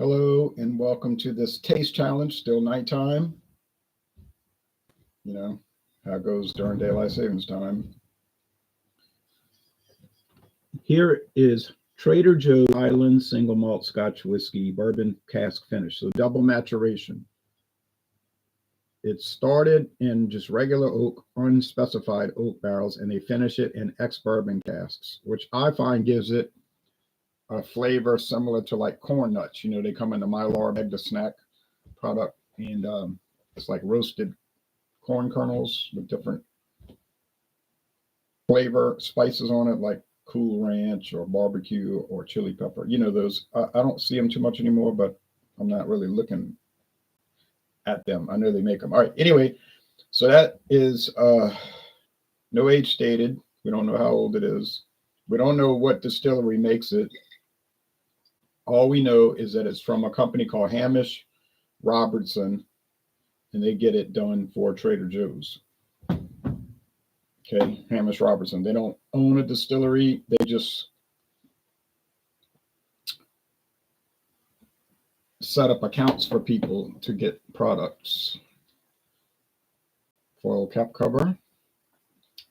Hello and welcome to this taste challenge. Still nighttime. You know how it goes during daylight savings time. Here is Trader Joe's Highland single malt Scotch whiskey bourbon cask finish. So double maturation. It started in just regular oak, unspecified oak barrels, and they finish it in ex-bourbon casks, which I find gives it a flavor similar to like corn nuts. You know, they come in the Mylar bag, the snack product, and it's like roasted corn kernels with different flavor spices on it, like Cool Ranch or barbecue or chili pepper. You know, those I don't see them too much anymore, but I'm not really looking at them. I know they make them. All right. Anyway, so that is no age stated. We don't know how old it is. We don't know what distillery makes it. All we know is that it's from a company called Hamish Robertson, and they get it done for Trader Joe's. Okay, Hamish Robertson. They don't own a distillery. They just set up accounts for people to get products. Foil cap cover.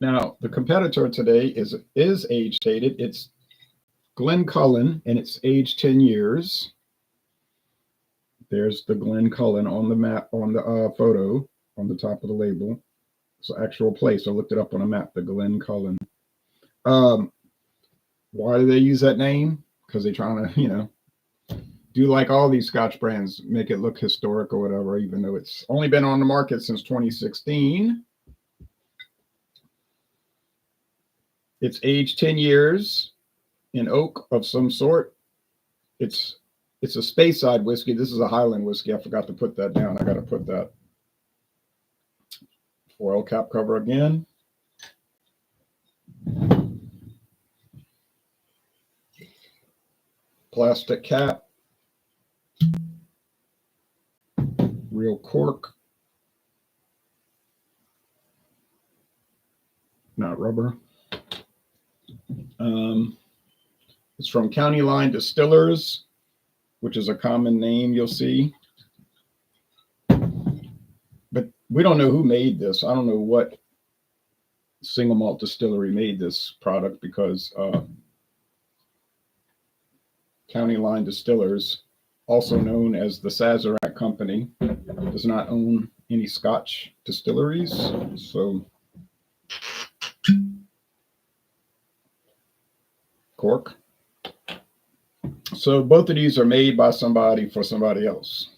Now, the competitor today is age stated. It's Glencullen, and it's aged 10 years. There's the Glencullen on the map, on the photo, on the top of the label. It's the actual place. I looked it up on a map, the Glencullen. Why do they use that name? Because they're trying to, do like all these Scotch brands, make it look historic or whatever, even though it's only been on the market since 2016. It's aged 10 years in oak of some sort. It's a Speyside whiskey. This is a Highland whiskey. I forgot to put that down. I got to put that. Foil cap cover again. Plastic cap. Real cork. Not rubber. It's from County Line Distillers, which is a common name you'll see. But we don't know who made this. I don't know what single malt distillery made this product, because County Line Distillers, also known as the Sazerac Company, does not own any Scotch distilleries. So cork. So both of these are made by somebody for somebody else.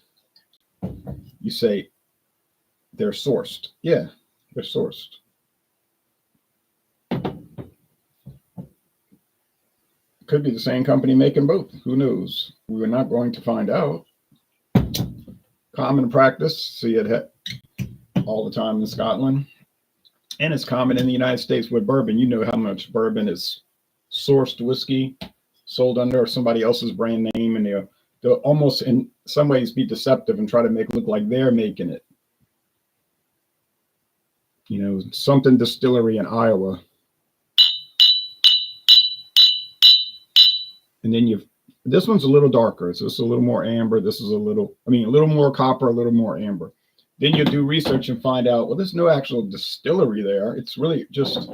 You say they're sourced. Yeah, they're sourced. Could be the same company making both. Who knows? We're not going to find out. Common practice. See it all the time in Scotland. And it's common in the United States with bourbon. You know how much bourbon is sourced whiskey sold under somebody else's brand name, and they'll almost in some ways be deceptive and try to make it look like they're making it. Something distillery in Iowa. And then this one's a little darker. So it's a little more amber. This is a little more copper, a little more amber. Then you do research and find out, well, there's no actual distillery there. It's really just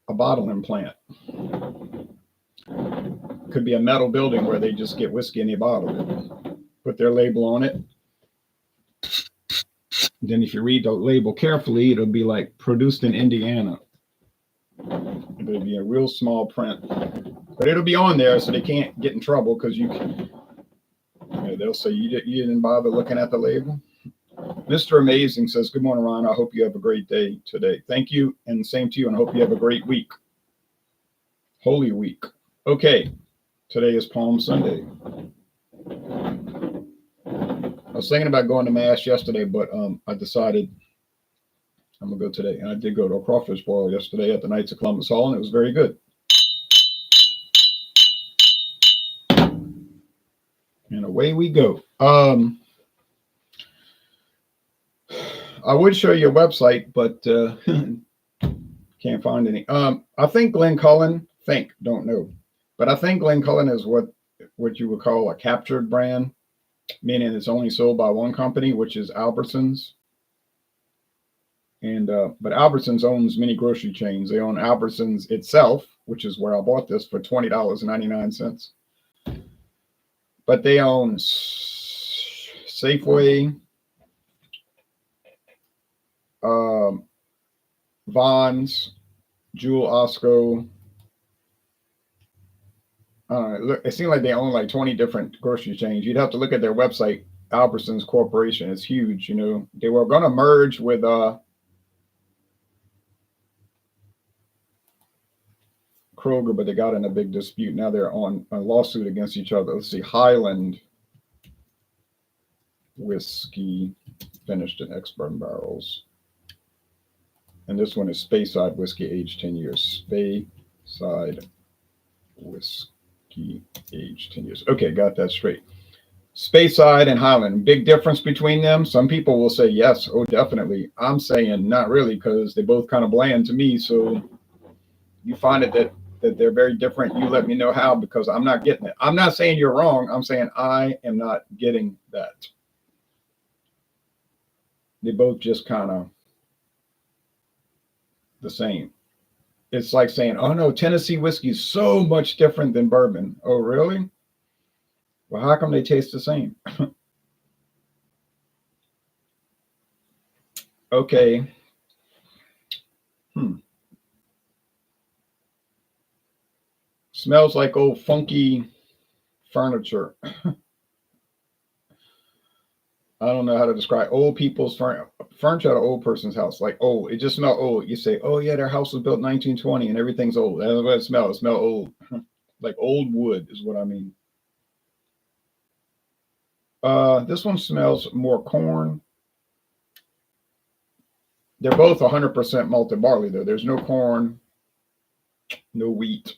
a bottling plant. Could be a metal building where they just get whiskey and they bottle it, put their label on it. Then if you read the label carefully, it'll be like produced in Indiana. It'll be a real small print, but it'll be on there so they can't get in trouble, because they'll say you didn't bother looking at the label. Mr. Amazing says, good morning, Ron. I hope you have a great day today. Thank you, and same to you, and I hope you have a great week. Holy Week. Okay, today is Palm Sunday. I was thinking about going to Mass yesterday, but I decided I'm going to go today. And I did go to a crawfish boil yesterday at the Knights of Columbus Hall, and it was very good. And away we go. I would show you a website, but can't find any. I think Glencullen, don't know. But I think Glencullen is what what you would call a captured brand, meaning it's only sold by one company, which is Albertsons. And but Albertsons owns many grocery chains. They own Albertsons itself, which is where I bought this for $20.99. But they own Safeway, Vons, Jewel Osco. Look, it seems like they own like 20 different grocery chains. You'd have to look at their website. Albertsons Corporation is huge. You know, they were going to merge with Kroger, but they got in a big dispute. Now they're on a lawsuit against each other. Let's see, Highland whiskey finished in ex-bourbon barrels. And this one is Speyside whiskey, aged 10 years. Speyside whiskey, aged 10 years. Okay, got that straight. Speyside and Highland, big difference between them? Some people will say yes, oh, definitely. I'm saying not really, because they both kind of bland to me. So you find it that they're very different. You let me know how, because I'm not getting it. I'm not saying you're wrong. I'm saying I am not getting that. They both just kind of the same. It's like saying, oh no, Tennessee whiskey is so much different than bourbon. Oh, really? Well, how come they taste the same? Okay. Smells like old funky furniture. I don't know how to describe old people's furniture at an old person's house. Like old, it just smells old. You say, oh yeah, their house was built in 1920 and everything's old. That's what it smells. It smells old. Like old wood is what I mean. This one smells more corn. They're both 100% malted barley though. There's no corn, no wheat,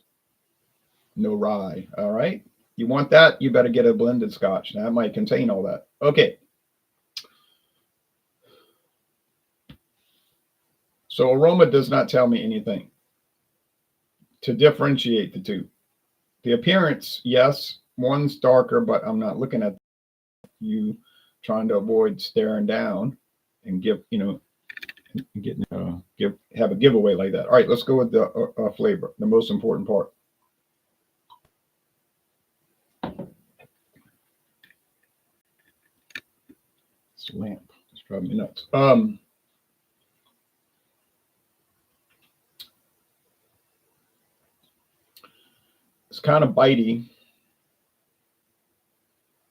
no rye. All right. You want that? You better get a blended scotch. That might contain all that. Okay. So aroma does not tell me anything to differentiate the two. The appearance, yes, one's darker, but I'm not looking at you, trying to avoid staring down and give, you know, have a giveaway like that. All right, let's go with the flavor, the most important part. This lamp is driving me nuts. It's kind of bitey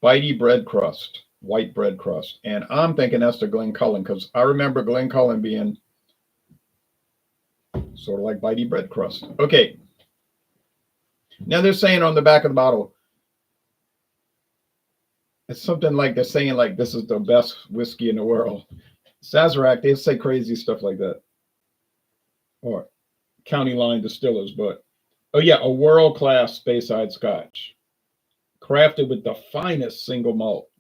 bread crust, white bread crust. And I'm thinking that's the Glencullen, because I remember Glencullen being sort of like bitey bread crust. Okay. Now they're saying on the back of the bottle, it's something like they're saying like this is the best whiskey in the world. Sazerac, they say crazy stuff like that. Or County Line Distillers, but oh yeah, a world-class Speyside Scotch, crafted with the finest single malt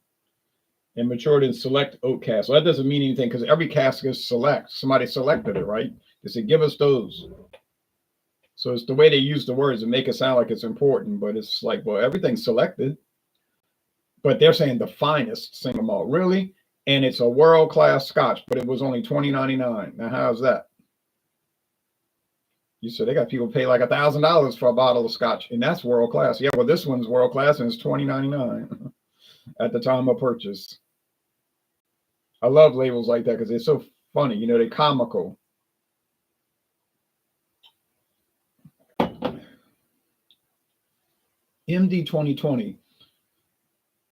and matured in select oak casks. Well, that doesn't mean anything because every cask is select. Somebody selected it, right? They said, give us those. So it's the way they use the words and make it sound like it's important, but it's like, well, everything's selected. But they're saying the finest single malt, really? And it's a world-class Scotch, but it was only $20.99. Now, how's that? You said they got people pay like $1,000 for a bottle of Scotch, and that's world class. Yeah, well, this one's world class, and it's $20.99 at the time of purchase. I love labels like that because they're so funny. You know, they're comical. MD 2020,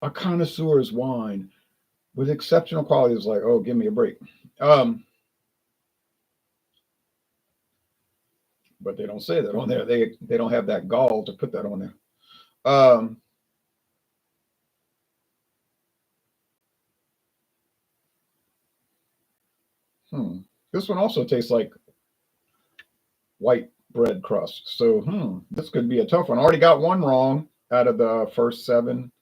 a connoisseur's wine with exceptional quality. Is like, oh, give me a break. But they don't say that on there. They don't have that gall to put that on there. This one also tastes like white bread crust. So this could be a tough one. I already got one wrong out of the first 7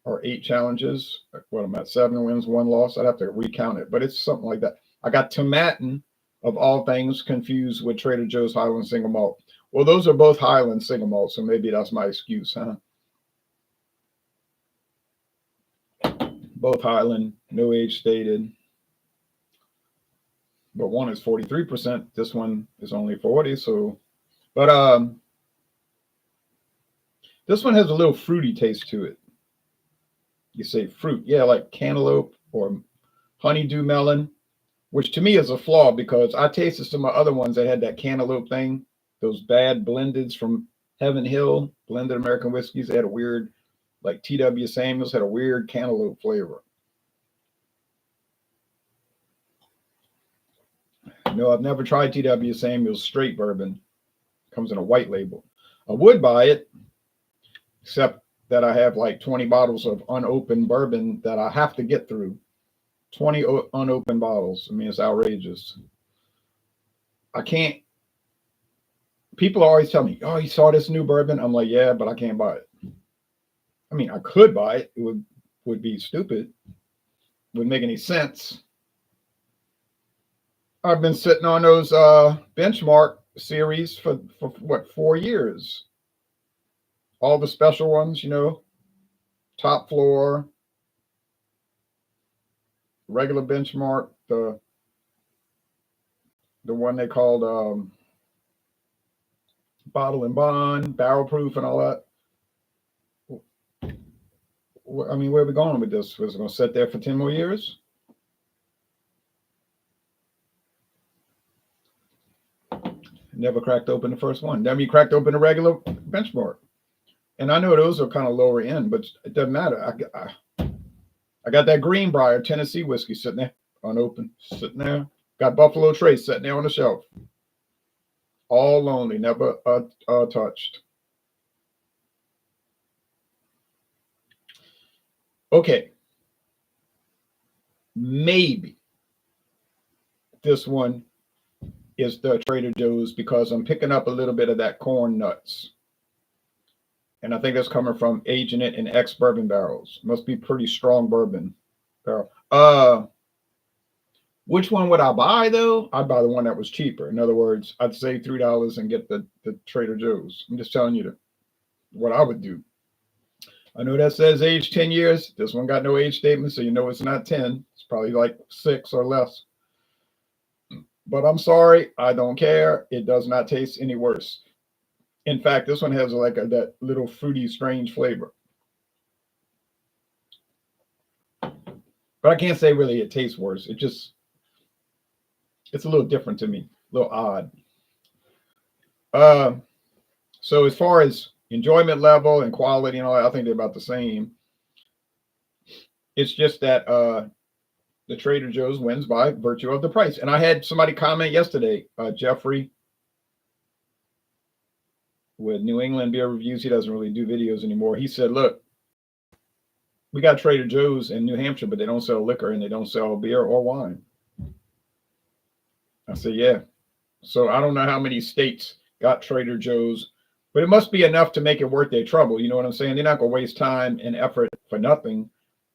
or 8 challenges. What am I at? 7 wins, 1 loss. I'd have to recount it, but it's something like that. I got Tomatin, of all things, confused with Trader Joe's Highland single malt. Well, those are both Highland single malt, so maybe that's my excuse, huh? Both Highland, no age stated. But one is 43%. This one is only 40. So, but this one has a little fruity taste to it. You say fruit, yeah, like cantaloupe or honeydew melon, which to me is a flaw because I tasted some of other ones that had that cantaloupe thing. Those bad blendeds from Heaven Hill, blended American whiskeys, they had a weird, like T.W. Samuels had a weird cantaloupe flavor. No, I've never tried T.W. Samuels straight bourbon. Comes in a white label. I would buy it, except that I have like 20 bottles of unopened bourbon that I have to get through. 20 unopened bottles. I mean, it's outrageous. I can't. People always tell me, oh, you saw this new bourbon? I'm like, yeah, but I can't buy it. I mean, I could buy it. It would be stupid. Wouldn't make any sense. I've been sitting on those benchmark series for what, 4 years? All the special ones, you know, top floor, regular benchmark, the one they called bottle and bond, barrel proof, and all that. I mean, where are we going with this? Was it going to sit there for 10 more years? Never cracked open the first one. Never cracked open a regular benchmark. And I know those are kind of lower end, but it doesn't matter. I got that Greenbrier Tennessee whiskey sitting there, unopened, sitting there. Got Buffalo Trace sitting there on the shelf. All lonely, never touched. Okay. Maybe this one is the Trader Joe's because I'm picking up a little bit of that corn nuts. And I think that's coming from aging it in ex-bourbon barrels. Must be pretty strong bourbon barrel. Which one would I buy though? I'd buy the one that was cheaper. In other words, I'd save $3 and get the Trader Joe's. I'm just telling you what I would do. I know that says age 10 years. This one got no age statement, so you know it's not 10. It's probably like 6 or less. But I'm sorry, I don't care. It does not taste any worse. In fact, this one has like that little fruity, strange flavor. But I can't say really it tastes worse. It's a little different to me, a little odd. So as far as enjoyment level and quality and all that, I think they're about the same. It's just that the Trader Joe's wins by virtue of the price. And I had somebody comment yesterday, Jeffrey, with New England Beer Reviews. He doesn't really do videos anymore. He said, look, we got Trader Joe's in New Hampshire, but they don't sell liquor and they don't sell beer or wine. I said, yeah. So I don't know how many states got Trader Joe's, but it must be enough to make it worth their trouble. You know what I'm saying? They're not going to waste time and effort for nothing.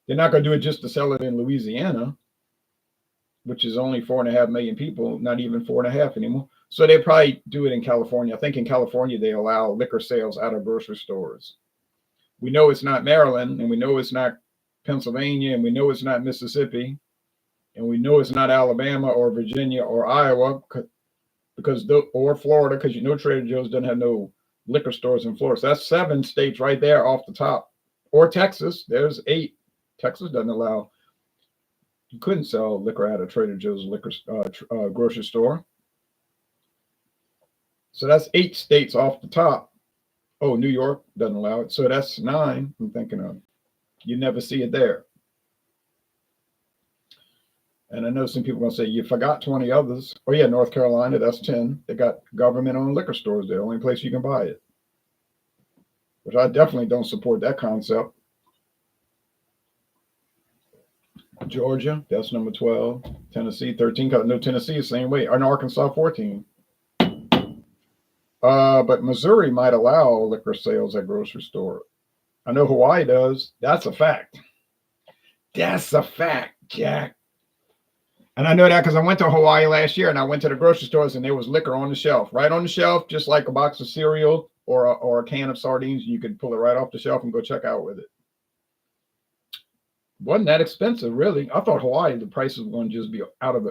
They're not going to do it just to sell it in Louisiana, which is only 4.5 million people, not even 4.5 anymore. So they probably do it in California. I think in California, they allow liquor sales out of grocery stores. We know it's not Maryland, and we know it's not Pennsylvania, and we know it's not Mississippi, and we know it's not Alabama or Virginia or Iowa or Florida, because you know Trader Joe's doesn't have no liquor stores in Florida. So that's 7 states right there off the top. Or Texas, there's 8. Texas doesn't allow. You couldn't sell liquor at a Trader Joe's grocery store. So that's 8 states off the top. Oh, New York doesn't allow it. So that's 9 I'm thinking of. You never see it there. And I know some people are going to say, you forgot 20 others. Oh, yeah, North Carolina, that's 10. They got government-owned liquor stores there. Only place you can buy it. Which I definitely don't support that concept. Georgia, that's number 12. Tennessee, 13. No, Tennessee is the same way. And Arkansas, 14. But Missouri might allow liquor sales at grocery store. I know Hawaii does. That's a fact. That's a fact, Jack. And I know that because I went to Hawaii last year and I went to the grocery stores and there was liquor on the shelf, right on the shelf, just like a box of cereal or a can of sardines. You could pull it right off the shelf and go check out with it. Wasn't that expensive, really. I thought Hawaii, the prices were going to just be out of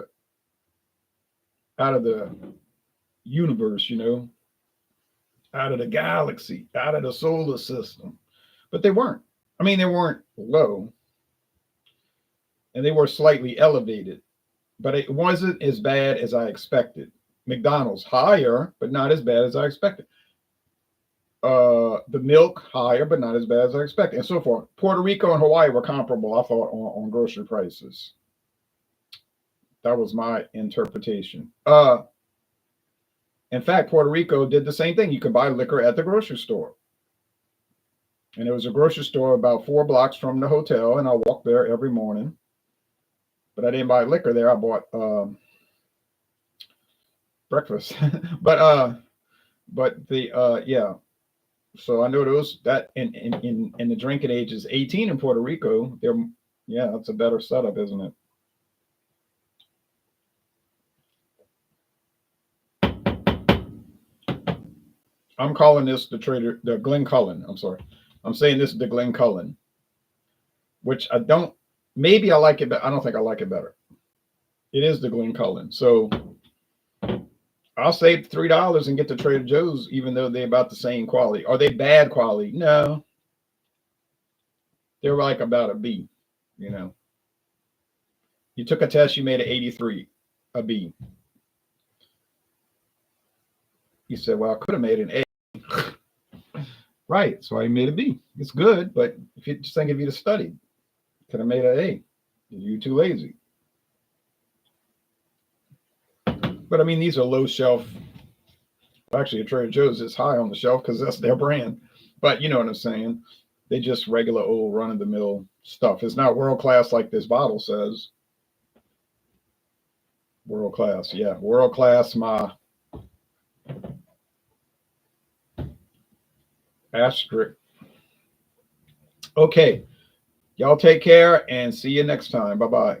the universe, out of the galaxy, out of the solar system. But they weren't. I mean, they weren't low, and they were slightly elevated, but it wasn't as bad as I expected. McDonald's higher, but not as bad as I expected. The milk higher, but not as bad as I expected, and so forth. Puerto Rico and Hawaii were comparable, I thought, on grocery prices. That was my interpretation. In fact, Puerto Rico did the same thing. You could buy liquor at the grocery store. And there was a grocery store about 4 blocks from the hotel, and I walked there every morning. But I didn't buy liquor there. I bought breakfast. but the yeah. So I know those that in the drinking age is 18 in Puerto Rico. Yeah, that's a better setup, isn't it? I'm calling this the Glencullen. I'm sorry. I'm saying this is the Glencullen, which I don't. Maybe I like it, but I don't think I like it better. It is the Glencullen. So I'll save $3 and get the Trader Joe's, even though they're about the same quality. Are they bad quality? No. They're like about a B, You took a test, you made an 83, a B. You said, well, I could have made an A. Right. So I made a B. It's good, but if you just think if you'd have studied, could have made an A. You're too lazy. But I mean, these are low shelf. Actually, Trader Joe's is high on the shelf because that's their brand. But you know what I'm saying? They just regular old run of the mill stuff. It's not world class like this bottle says. World class, yeah. World class, my asterisk. Okay. Y'all take care and see you next time. Bye-bye.